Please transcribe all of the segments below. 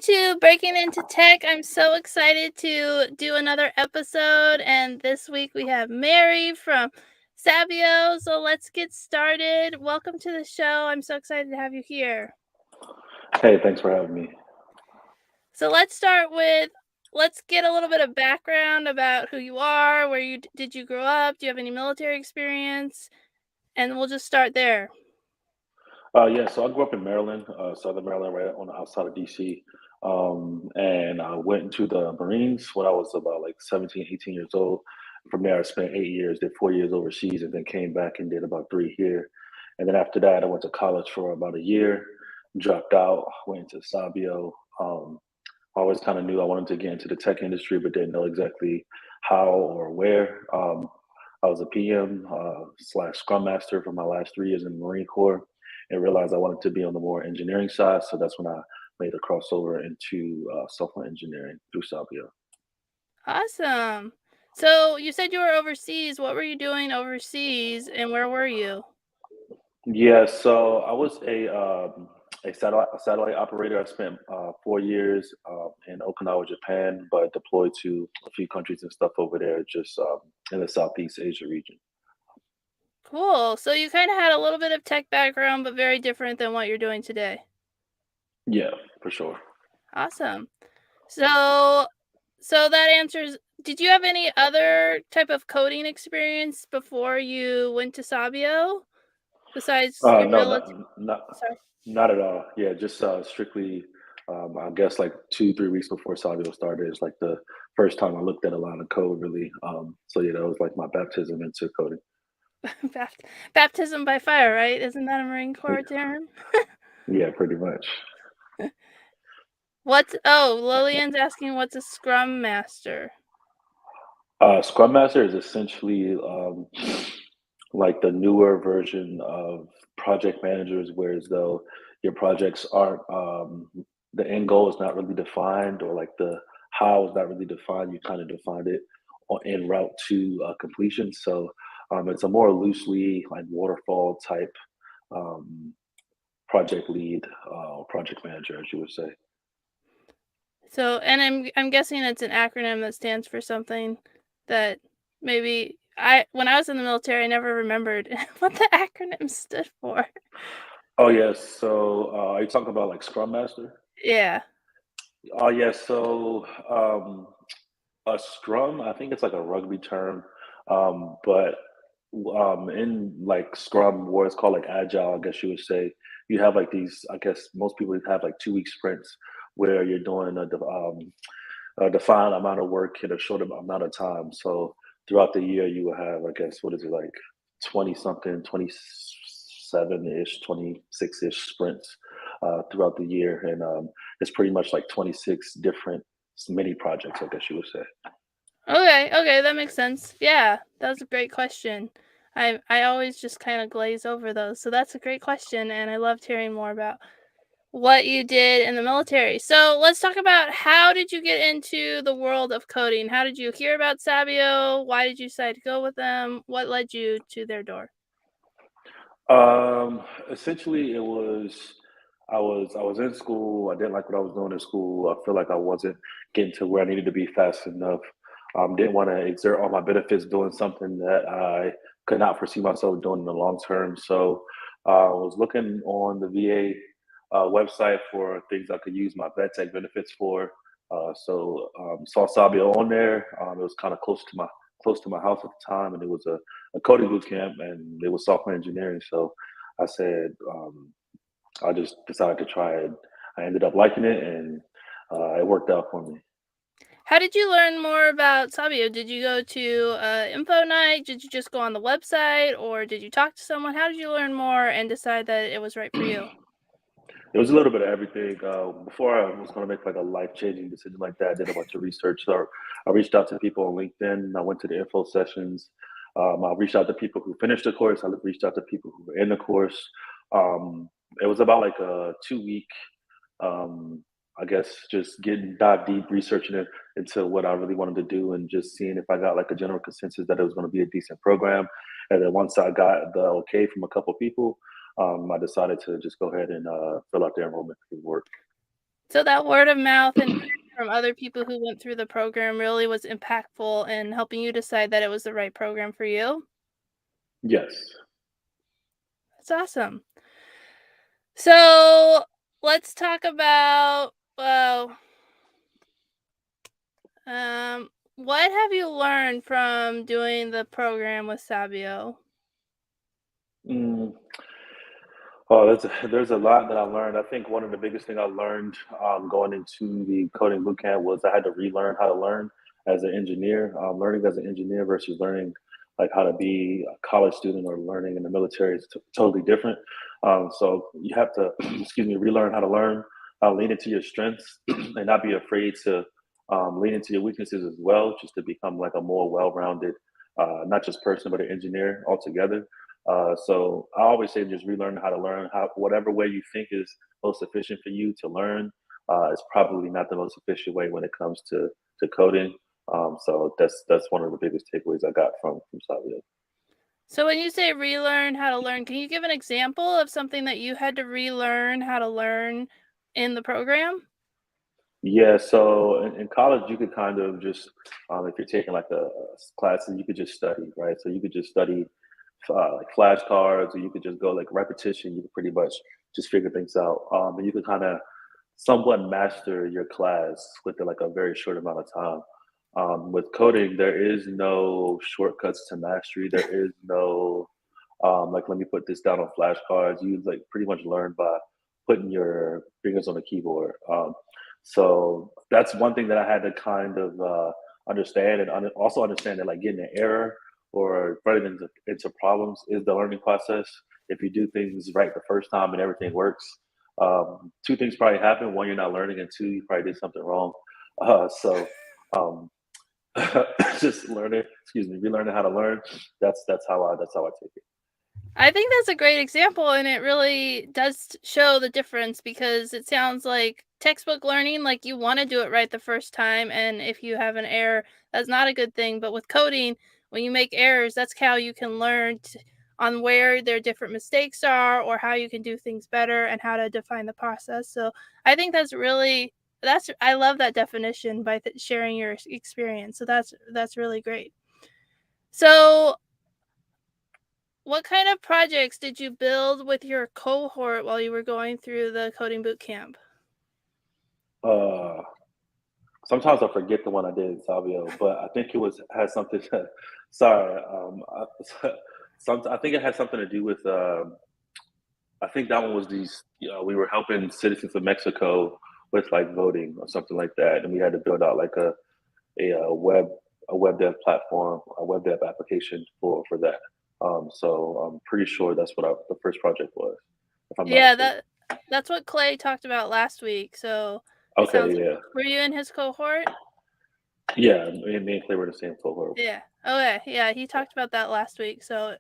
to Breaking Into Tech. I'm so excited to do another episode, and this week we have Mary from Sabio. So let's get started. Welcome to the show. I'm so excited to have you here. Hey, thanks for having me. So let's get a little bit of background about who you are, where did you grow up, do you have any military experience, and we'll just start there. Yeah, so I grew up in Maryland, Southern Maryland, right on the outside of DC. And I went into the Marines when I was about like 17, 18 years old. From there, I spent 8 years, did 4 years overseas, and then came back and did about three here. And then after that, I went to college for about a year, dropped out, went into Sabio. I always kind of knew I wanted to get into the tech industry, but didn't know exactly how or where. I was a PM slash Scrum Master for my last 3 years in the Marine Corps, and realized I wanted to be on the more engineering side. So that's when I made the crossover into software engineering through Sabio. Awesome. So you said you were overseas. What were you doing overseas, and where were you? Yeah, so I was a satellite operator. I spent 4 years in Okinawa, Japan, but deployed to a few countries and stuff over there, just in the Southeast Asia region. Cool. So you kind of had a little bit of tech background, but very different than what you're doing today. Yeah, for sure. Awesome. So so that answers, did you have any other type of coding experience before you went to Sabio besides your No, military? not Sorry. not at all. Yeah, just strictly. I guess like 2, 3 weeks before Sabio started is like the first time I looked at a line of code really. So yeah, that was like my baptism into coding. Bapt- Baptism by fire, right? Isn't that a Marine Corps term? Yeah, pretty much. Lillian's asking what's a Scrum Master? Scrum Master is essentially like the newer version of project managers, whereas though your projects aren't, the end goal is not really defined, or like the how is not really defined. You kind of define it en route to completion. So it's a more loosely like waterfall type um, project lead, project manager, as you would say. So, and I'm guessing it's an acronym that stands for something that maybe when I was in the military, I never remembered what the acronym stood for. Oh yes. So are you talking about like Scrum Master? Yeah. Oh yes. So a scrum, I think it's like a rugby term, but in like scrum, where it's called like agile, I guess you would say, you have like these. I guess most people have like 2 week sprints where you're doing a defined amount of work in a short amount of time. So throughout the year, you will have, I guess, what is it like, 20 something, 27 ish, 26 ish sprints throughout the year, and it's pretty much like 26 different mini projects, I guess you would say. Okay, that makes sense. Yeah, that was a great question. I always just kind of glaze over those. So that's a great question, and I loved hearing more about what you did in the military. So let's talk about, how did you get into the world of coding? How did you hear about Sabio? Why did you decide to go with them? What led you to their door? Essentially, I was in school. I didn't like what I was doing in school. I feel like I wasn't getting to where I needed to be fast enough. Didn't want to exert all my benefits doing something that I could not foresee myself doing in the long term. So I was looking on the VA website for things I could use my vet tech benefits for. So saw Sabio on there. It was kind of close to my house at the time, and it was a coding boot camp, and it was software engineering. So I said, I just decided to try it. I ended up liking it, and it worked out for me. How did you learn more about Sabio? Did you go to info night? Did you just go on the website, or did you talk to someone? How did you learn more and decide that it was right for you? It was a little bit of everything. Before I was going to make like a life changing decision like that, I did a bunch of research. So I reached out to people on LinkedIn. I went to the info sessions. I reached out to people who finished the course. I reached out to people who were in the course. It was about like a 2 week, um, I guess, just getting dive deep, researching it into what I really wanted to do, and just seeing if I got like a general consensus that it was going to be a decent program. And then once I got the okay from a couple people, I decided to just go ahead and fill out the enrollment paperwork. So that word of mouth and hearing from other people who went through the program really was impactful in helping you decide that it was the right program for you? Yes. That's awesome. So, let's talk about, what have you learned from doing the program with Sabio? Mm. Oh, there's a lot that I learned. I think one of the biggest thing I learned going into the coding bootcamp was I had to relearn how to learn as an engineer. Learning as an engineer versus learning like how to be a college student or learning in the military is totally different. So you have to, excuse me, relearn how to learn, lean into your strengths, and not be afraid to lean into your weaknesses as well, just to become like a more well-rounded, not just person but an engineer altogether. So I always say just relearn how to learn how whatever way you think is most efficient for you to learn is probably not the most efficient way when it comes to coding. So that's one of the biggest takeaways I got from Sabio. So when you say relearn how to learn, can you give an example of something that you had to relearn how to learn in the program? Yeah, so in college you could kind of just if you're taking like classes, you could just study, right? So you could just study like flashcards, or you could just go like repetition. You could pretty much just figure things out, and you could kind of somewhat master your class within like a very short amount of time. With coding, there is no shortcuts to mastery. There is no like let me put this down on flashcards. You like pretty much learn by putting your fingers on the keyboard. So that's one thing that I had to kind of understand, and also understand that like getting an error or running into problems is the learning process. If you do things right the first time and everything works, two things probably happen: one, you're not learning, and two, you probably did something wrong. So um, just learning, excuse me, relearning how to learn. That's how I take it. I think that's a great example, and it really does show the difference because it sounds like textbook learning, like you want to do it right the first time. And if you have an error, that's not a good thing. But with coding, when you make errors, that's how you can learn on where their different mistakes are or how you can do things better and how to define the process. So I think I love that definition by sharing your experience. So that's really great. So what kind of projects did you build with your cohort while you were going through the coding boot camp? Uh, Sometimes I forget the one I did in Sabio, but I think it was had something. Sorry, I think it had something to do with. I think that one was these. We were helping citizens of Mexico with like voting or something like that, and we had to build out like a web dev platform, a web dev application for that. So I'm pretty sure that's what the first project was, if I'm not Yeah, mistaken. that's what Clay talked about last week. So it Okay, sounds yeah, were you in his cohort? yeah. Me and Clay were in the same cohort. Yeah. Okay. Yeah, he talked about that last week. So,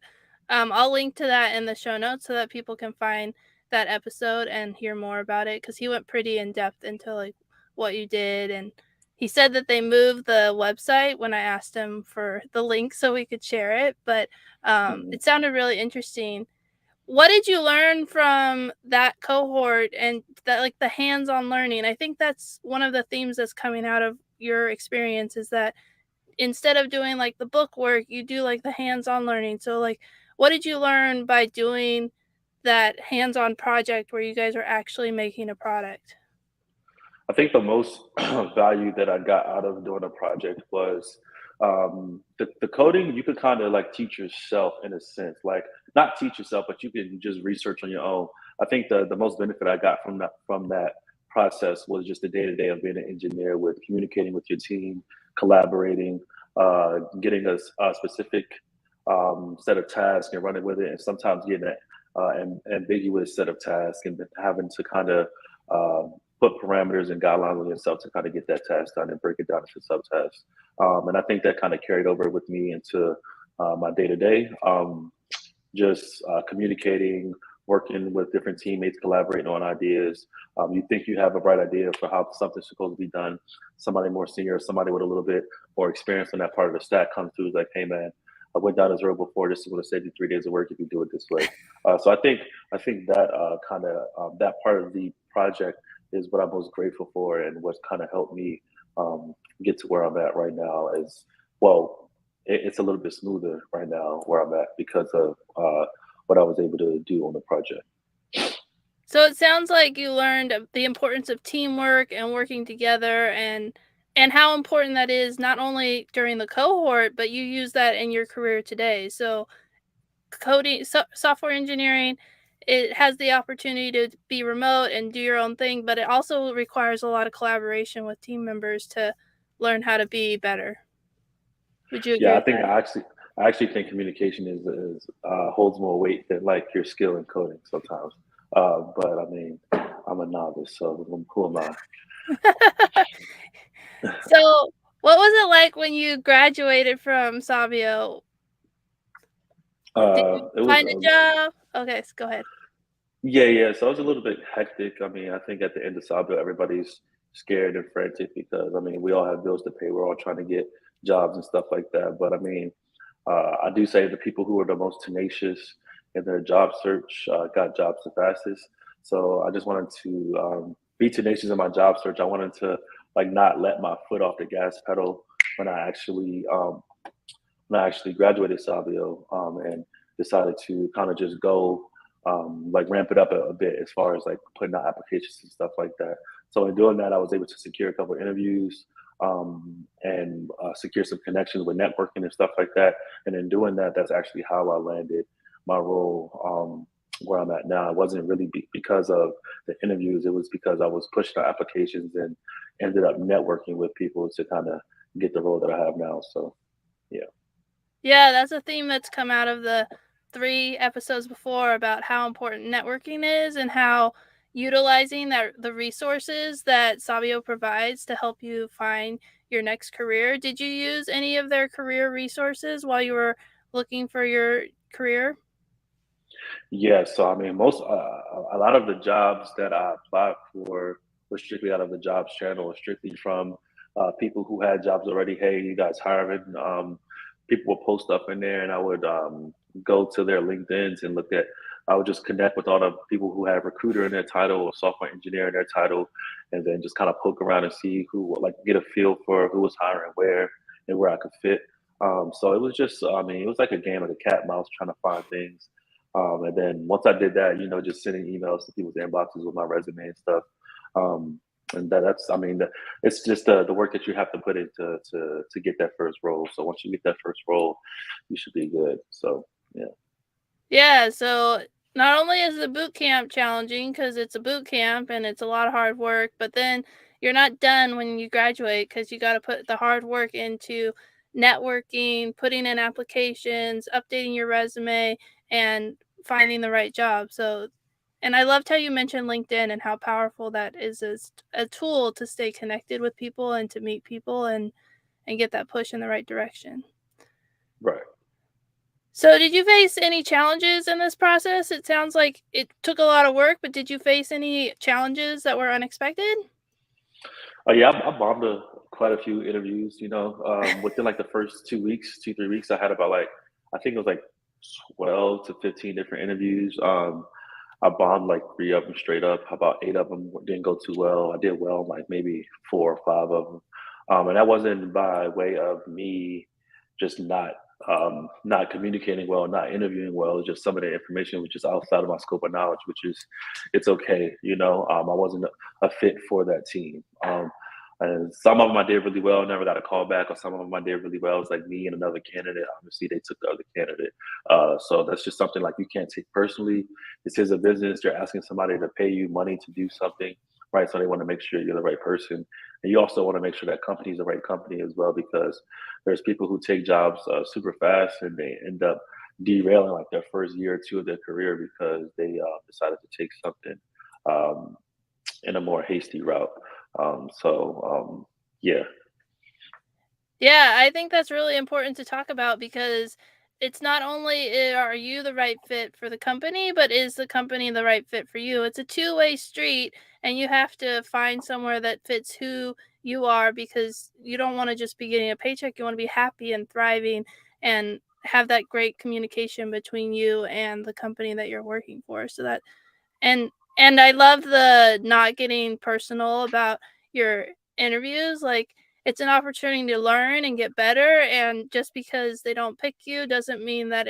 I'll link to that in the show notes so that people can find that episode and hear more about it because he went pretty in depth into like what you did, and he said that they moved the website when I asked him for the link so we could share it. But Mhm. it sounded really interesting. What did you learn from that cohort and that like the hands-on learning? I think that's one of the themes that's coming out of your experience is that instead of doing like the book work, you do like the hands-on learning. So like what did you learn by doing that hands-on project where you guys were actually making a product? I think the most value that I got out of doing a project was the coding. You could kind of like teach yourself in a sense, like not teach yourself, but you can just research on your own. I think the most benefit I got from that process was just the day to day of being an engineer, with communicating with your team, collaborating, getting a specific set of tasks and running with it, and sometimes getting an ambiguous set of tasks and having to kind of put parameters and guidelines on yourself to kind of get that task done and break it down into subtasks. And I think that kind of carried over with me into my day to day, just communicating, working with different teammates, collaborating on ideas. You think you have a bright idea for how something's supposed to be done. Somebody more senior, somebody with a little bit more experience on that part of the stack comes through, is like, hey man, I went down this road before. This is going to save you 3 days of work if you do it this way. So I think that kind of that part of the project is what I'm most grateful for, and what's kind of helped me get to where I'm at right now. Is well, it's a little bit smoother right now where I'm at because of what I was able to do on the project. So it sounds like you learned the importance of teamwork and working together, and how important that is not only during the cohort, but you use that in your career today. So software engineering, it has the opportunity to be remote and do your own thing, but it also requires a lot of collaboration with team members to learn how to be better. Would you agree Yeah, with that? I actually think communication is holds more weight than like your skill in coding sometimes. But I mean, I'm a novice, so who am I? So, what was it like when you graduated from Sabio? Did you It was find a job? Okay, go ahead. Yeah, yeah. So it was a little bit hectic. I mean, I think at the end of Sabio, everybody's scared and frantic because I mean, we all have bills to pay. We're all trying to get jobs and stuff like that. But I mean, I do say the people who are the most tenacious in their job search got jobs the fastest. So I just wanted to be tenacious in my job search. I wanted to like not let my foot off the gas pedal when I actually graduated Sabio and decided to kind of just go like ramp it up a bit as far as like putting out applications and stuff like that. So in doing that, I was able to secure a couple of interviews and secure some connections with networking and stuff like that. And in doing that, that's actually how I landed my role where I'm at now. It wasn't really because of the interviews. It was because I was pushing out applications and ended up networking with people to kind of get the role that I have now. So yeah. Yeah, that's a theme that's come out of the 3 episodes before about how important networking is and how utilizing the resources that Sabio provides to help you find your next career. Did you use any of their career resources while you were looking for your career? Yeah, so I mean, a lot of the jobs that I applied for were strictly out of the jobs channel, or strictly from people who had jobs already. Hey, you guys hiring? People would post up in there, and I would go to their LinkedIn's and look at. I would just connect with all the people who have recruiter in their title or software engineer in their title, and then just kind of poke around and see who, like, get a feel for who was hiring where and where I could fit. So it was just, I mean, it was like a game of the cat and mouse trying to find things and then once I did that, just sending emails to people's inboxes with my resume and stuff. Um, and that's, I mean, it's just the work that you have to put into to get that first role. So once you get that first role, you should be good. So yeah. Yeah, so not only is the boot camp challenging because it's a boot camp and it's a lot of hard work, but then you're not done when you graduate because you got to put the hard work into networking, putting in applications, updating your resume, and finding the right job. So, and I loved how you mentioned LinkedIn and how powerful that is as a tool to stay connected with people and to meet people and get that push in the right direction. Right. So, did you face any challenges in this process? It sounds like it took a lot of work, but did you face any challenges that were unexpected? Yeah, I bombed quite a few interviews. Within like the first 2 weeks, 2 3 weeks, I had about like I think it was like 12 to 15 different interviews. I bombed like three of them straight up. About eight of them didn't go too well. I did well, like maybe four or five of them, and that wasn't by way of me just not communicating well, not interviewing well. It's just some of the information which is outside of my scope of knowledge, which is it's okay. I wasn't a fit for that team. And some of them I did really well, never got a call back, or some of them I did really well. It's like me and another candidate. Obviously, they took the other candidate. So that's just something like you can't take personally. This is a business. You're asking somebody to pay you money to do something, right? So they want to make sure you're the right person. And you also want to make sure that company is the right company as well, because there's people who take jobs super fast and they end up derailing like their first year or two of their career because they decided to take something um, in a more hasty route. Yeah, Yeah, I think that's really important to talk about because it's not only are you the right fit for the company, but is the company the right fit for you? It's a two-way street, and you have to find somewhere that fits who you are because you don't want to just be getting a paycheck. You want to be happy and thriving and have that great communication between you and the company that you're working for. So that and And I love the not getting personal about your interviews. Like, it's an opportunity to learn and get better. And just because they don't pick you doesn't mean that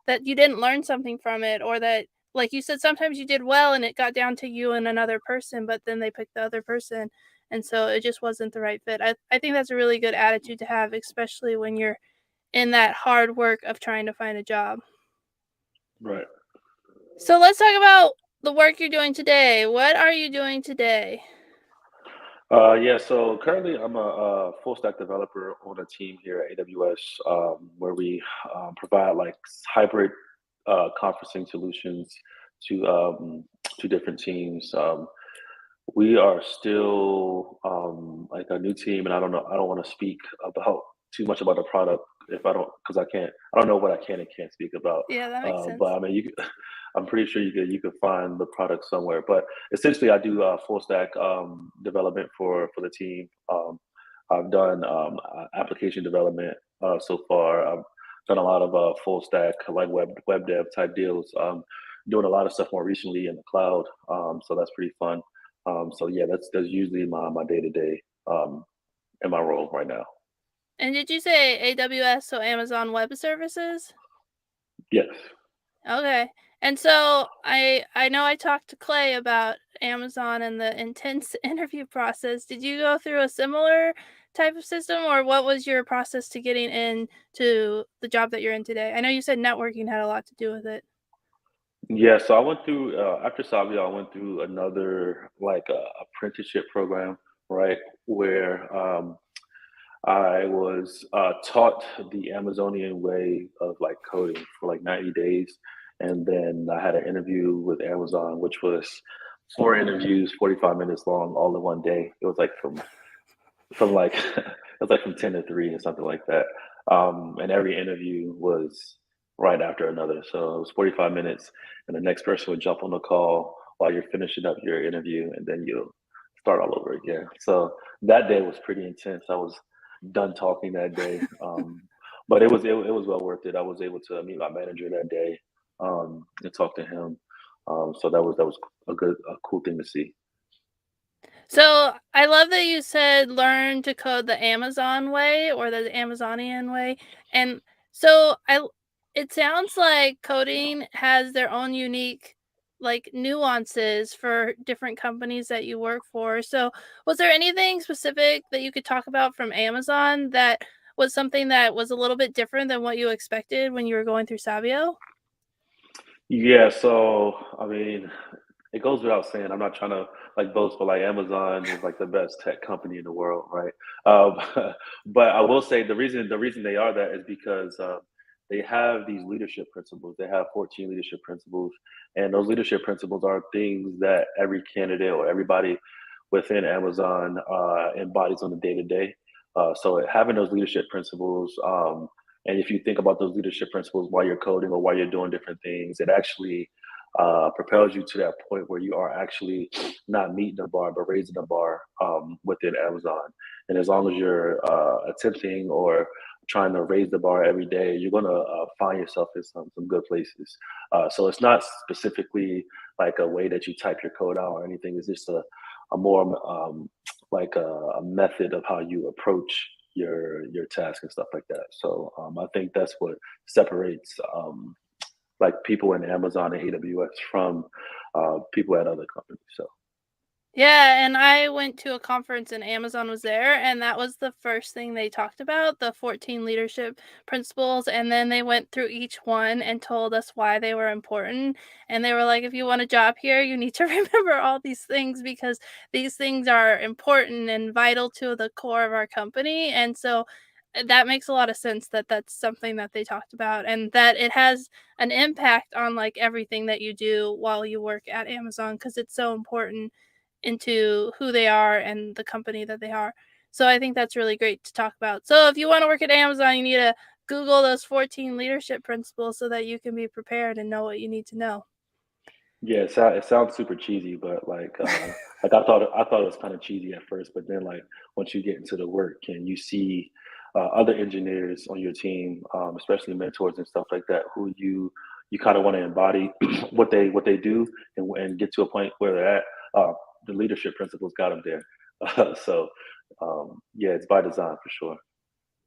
that you didn't learn something from it, or that, like you said, sometimes you did well and it got down to you and another person, but then they picked the other person. And so it just wasn't the right fit. I think that's a really good attitude to have, especially when you're in that hard work of trying to find a job. Right. So let's talk about the work you're doing today. What are you doing today? Yeah, so currently I'm a full stack developer on a team here at AWS, where we provide like hybrid conferencing solutions to to different teams. We are still like a new team, and I don't know. I don't want to speak about too much about the product if I don't, because I can't. I don't know what I can and can't speak about. Yeah, that makes But sense. I mean, I'm pretty sure you could find the product somewhere. But essentially, I do full stack development for the team. I've done application development so far. I've done a lot of full stack like web dev type deals. Doing a lot of stuff more recently in the cloud. So that's pretty fun. So yeah, that's usually my day to day in my role right now. And did you say AWS, so Amazon Web Services? Yes. Okay. And so I know I talked to Clay about Amazon and the intense interview process. Did you go through a similar type of system, or what was your process to getting into the job that you're in today? I know you said networking had a lot to do with it. Yeah. So I went through after Sabio, I went through another like apprenticeship program, right, where I was taught the Amazonian way of like coding for like 90 days. And then I had an interview with Amazon, which was four interviews, 45 minutes long, all in one day. It was like from like it was like from 10 to 3 or something like that. And every interview was right after another. So it was 45 minutes, and the next person would jump on the call while you're finishing up your interview, and then you'll start all over again. So that day was pretty intense. I was done talking that day. But it was well worth it. I was able to meet my manager that day and talk to him. So that was a cool thing to see. So I love that you said learn to code the Amazon way, or the Amazonian way. And so it sounds like coding has their own unique like nuances for different companies that you work for. So was there anything specific that you could talk about from Amazon that was something that was a little bit different than what you expected when you were going through Sabio? Yeah, so I mean, it goes without saying. I'm not trying to like boast, but like Amazon is like the best tech company in the world, right? But I will say the reason they are that is because they have these leadership principles. They have 14 leadership principles, and those leadership principles are things that every candidate or everybody within Amazon embodies on a day to day. So having those leadership principles, and if you think about those leadership principles while you're coding or while you're doing different things, it actually propels you to that point where you are actually not meeting the bar but raising the bar within Amazon. And as long as you're attempting or trying to raise the bar every day, you're going to find yourself in some good places. So it's not specifically like a way that you type your code out or anything. It's just a more like a method of how you approach your task and stuff like that. So I think that's what separates like people in Amazon and AWS from people at other companies. So Yeah, and I went to a conference and Amazon was there, and that was the first thing they talked about, the 14 leadership principles, and then they went through each one and told us why they were important. And they were like, if you want a job here, you need to remember all these things because these things are important and vital to the core of our company. And so that makes a lot of sense that that's something that they talked about, and that it has an impact on like everything that you do while you work at Amazon because it's so important into who they are and the company that they are. So I think that's really great to talk about. So if you want to work at Amazon, you need to Google those 14 leadership principles so that you can be prepared and know what you need to know. yeah, it sounds super cheesy, but like I thought it was kind of cheesy at first, but then like once you get into the work and you see other engineers on your team, especially mentors and stuff like that, who you kind of want to embody what they do and get to a point where they're at. Uh, the leadership principles got them there. So yeah, it's by design for sure.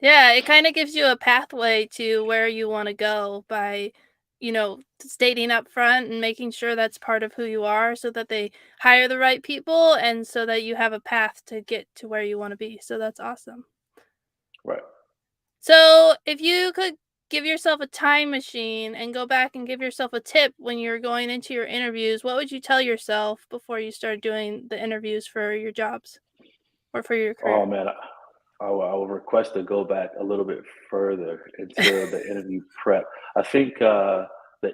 Yeah, it kinda gives you a pathway to where you wanna go by, stating up front and making sure that's part of who you are so that they hire the right people and so that you have a path to get to where you wanna be, so that's awesome. Right. So, if you could give yourself a time machine and go back and give yourself a tip when you're going into your interviews, what would you tell yourself before you start doing the interviews for your jobs or for your Oh career? man, I will request to go back a little bit further into the interview prep. I think the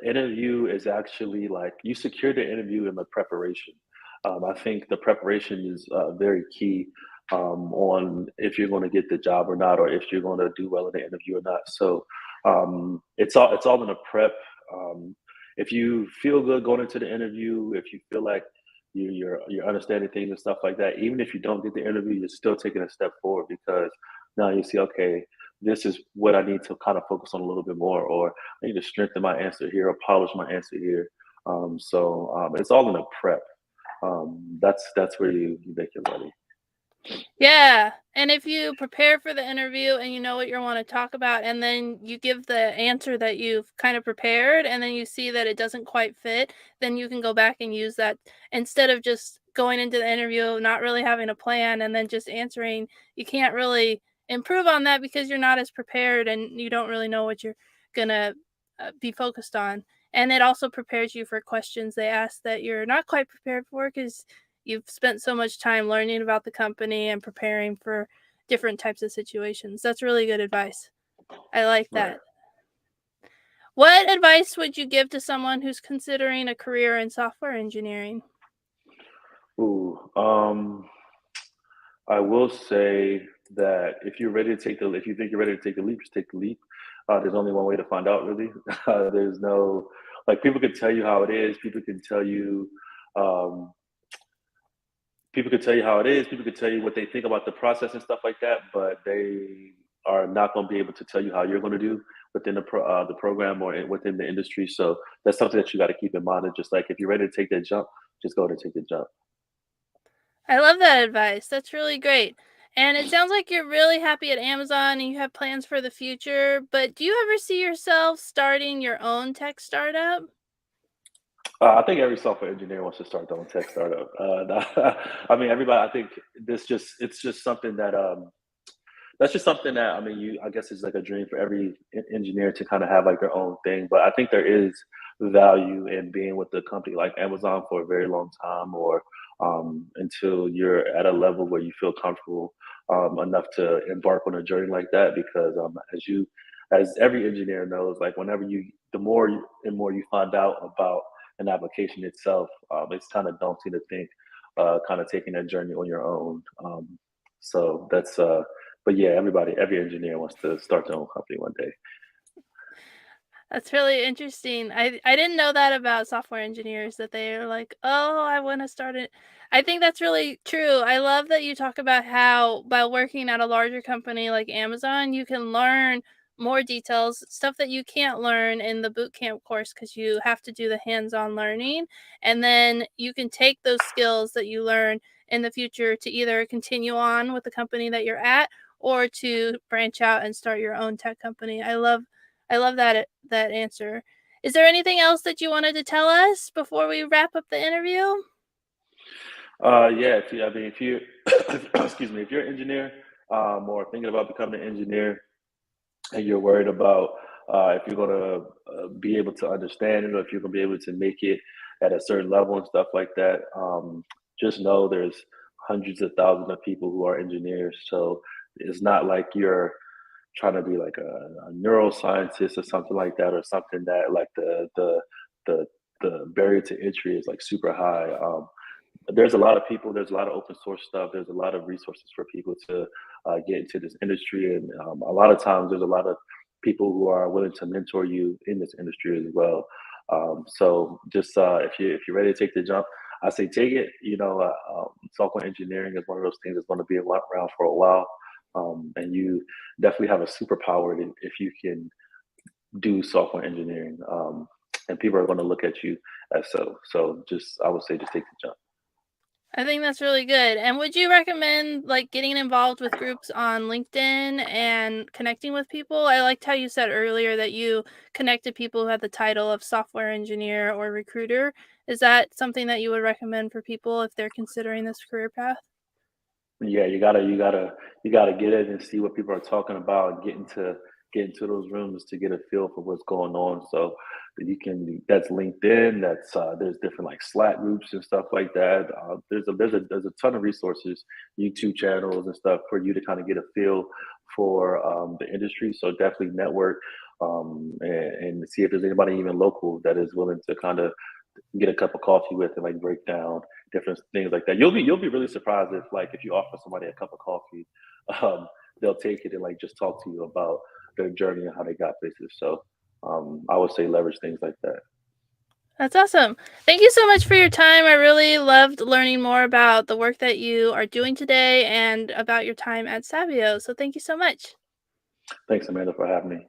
interview is actually like you secure the interview in the preparation. I think the preparation is very key on if you're going to get the job or not, or if you're going to do well in the interview or not. So it's all in the prep. Um, if you feel good going into the interview, if you feel like you're understanding things and stuff like that. Even if you don't get the interview, you're still taking a step forward because now you see, okay, this is what I need to kind of focus on a little bit more, or I need to strengthen my answer here or polish my answer here. It's all in the prep. That's where you make it ready. Yeah, and if you prepare for the interview and you know what you wanna talk about, and then you give the answer that you've kind of prepared, and then you see that it doesn't quite fit, then you can go back and use that instead of just going into the interview, not really having a plan, and then just answering. You can't really improve on that because you're not as prepared and you don't really know what you're gonna, be focused on, and it also prepares you for questions they ask that you're not quite prepared for because you've spent so much time learning about the company and preparing for different types of situations. That's really good advice. I like Right. that. What advice would you give to someone who's considering a career in software engineering? Ooh. I will say that if you think you're ready to take the leap, just take the leap. There's only one way to find out, really. There's no like people can tell you how it is. Um, People could tell you how it is. People could tell you what they think about the process and stuff like that, but they are not going to be able to tell you how you're going to do within the program or within the industry. So that's something that you got to keep in mind. And just like if you're ready to take that jump, just go to take the jump. I love that advice. That's really great. And it sounds like you're really happy at Amazon and you have plans for the future, but do you ever see yourself starting your own tech startup? I think every software engineer wants to start their own tech startup. I mean, everybody. I think it's just something that that's just something that I mean, I guess it's like a dream for every engineer to kind of have like their own thing. But I think there is value in being with a company like Amazon for a very long time, or until you're at a level where you feel comfortable enough to embark on a journey like that. Because as every engineer knows, like the more and more you find out about an application itself, it's kind of daunting to think, kind of taking that journey on your own. So that's but yeah, every engineer wants to start their own company one day. That's really interesting. I didn't know that about software engineers that they're like, "Oh, I wanna start it." I think that's really true. I love that you talk about how by working at a larger company like Amazon, you can learn more details, stuff that you can't learn in the bootcamp course because you have to do the hands-on learning, and then you can take those skills that you learn in the future to either continue on with the company that you're at or to branch out and start your own tech company. I love that answer. Is there anything else that you wanted to tell us before we wrap up the interview? Yeah, if you, excuse me, if you're an engineer or thinking about becoming an engineer, and you're worried about if you're going to be able to understand it or if you're going to be able to make it at a certain level and stuff like that, just know there's hundreds of thousands of people who are engineers. So it's not like you're trying to be like a neuroscientist or something like that, or something that like the the barrier to entry is like super high. There's a lot of people, there's a lot of open source stuff, there's a lot of resources for people to get into this industry, and a lot of times there's a lot of people who are willing to mentor you in this industry as well. So just if you're ready to take the jump, I say take it. Software engineering is one of those things that's going to be around for a while, and you definitely have a superpower if you can do software engineering. and people are going to look at you as so. So just I would say just take the jump. I think that's really good. And would you recommend like getting involved with groups on LinkedIn and connecting with people? I liked how you said earlier that you connected people who had the title of software engineer or recruiter. Is that something that you would recommend for people if they're considering this career path? Yeah, you gotta get in and see what people are talking about, get into those rooms to get a feel for what's going on. So that you can that's LinkedIn, that's there's different like Slack groups and stuff like that. There's a ton of resources, YouTube channels and stuff for you to kind of get a feel for the industry. So definitely network and see if there's anybody even local that is willing to kind of get a cup of coffee with and like break down different things like that. You'll be really surprised if like if you offer somebody a cup of coffee, um, they'll take it and like just talk to you about their journey and how they got places. So I would say leverage things like that. That's awesome. Thank you so much for your time. I really loved learning more about the work that you are doing today and about your time at Sabio. So thank you so much. Thanks, Amanda, for having me.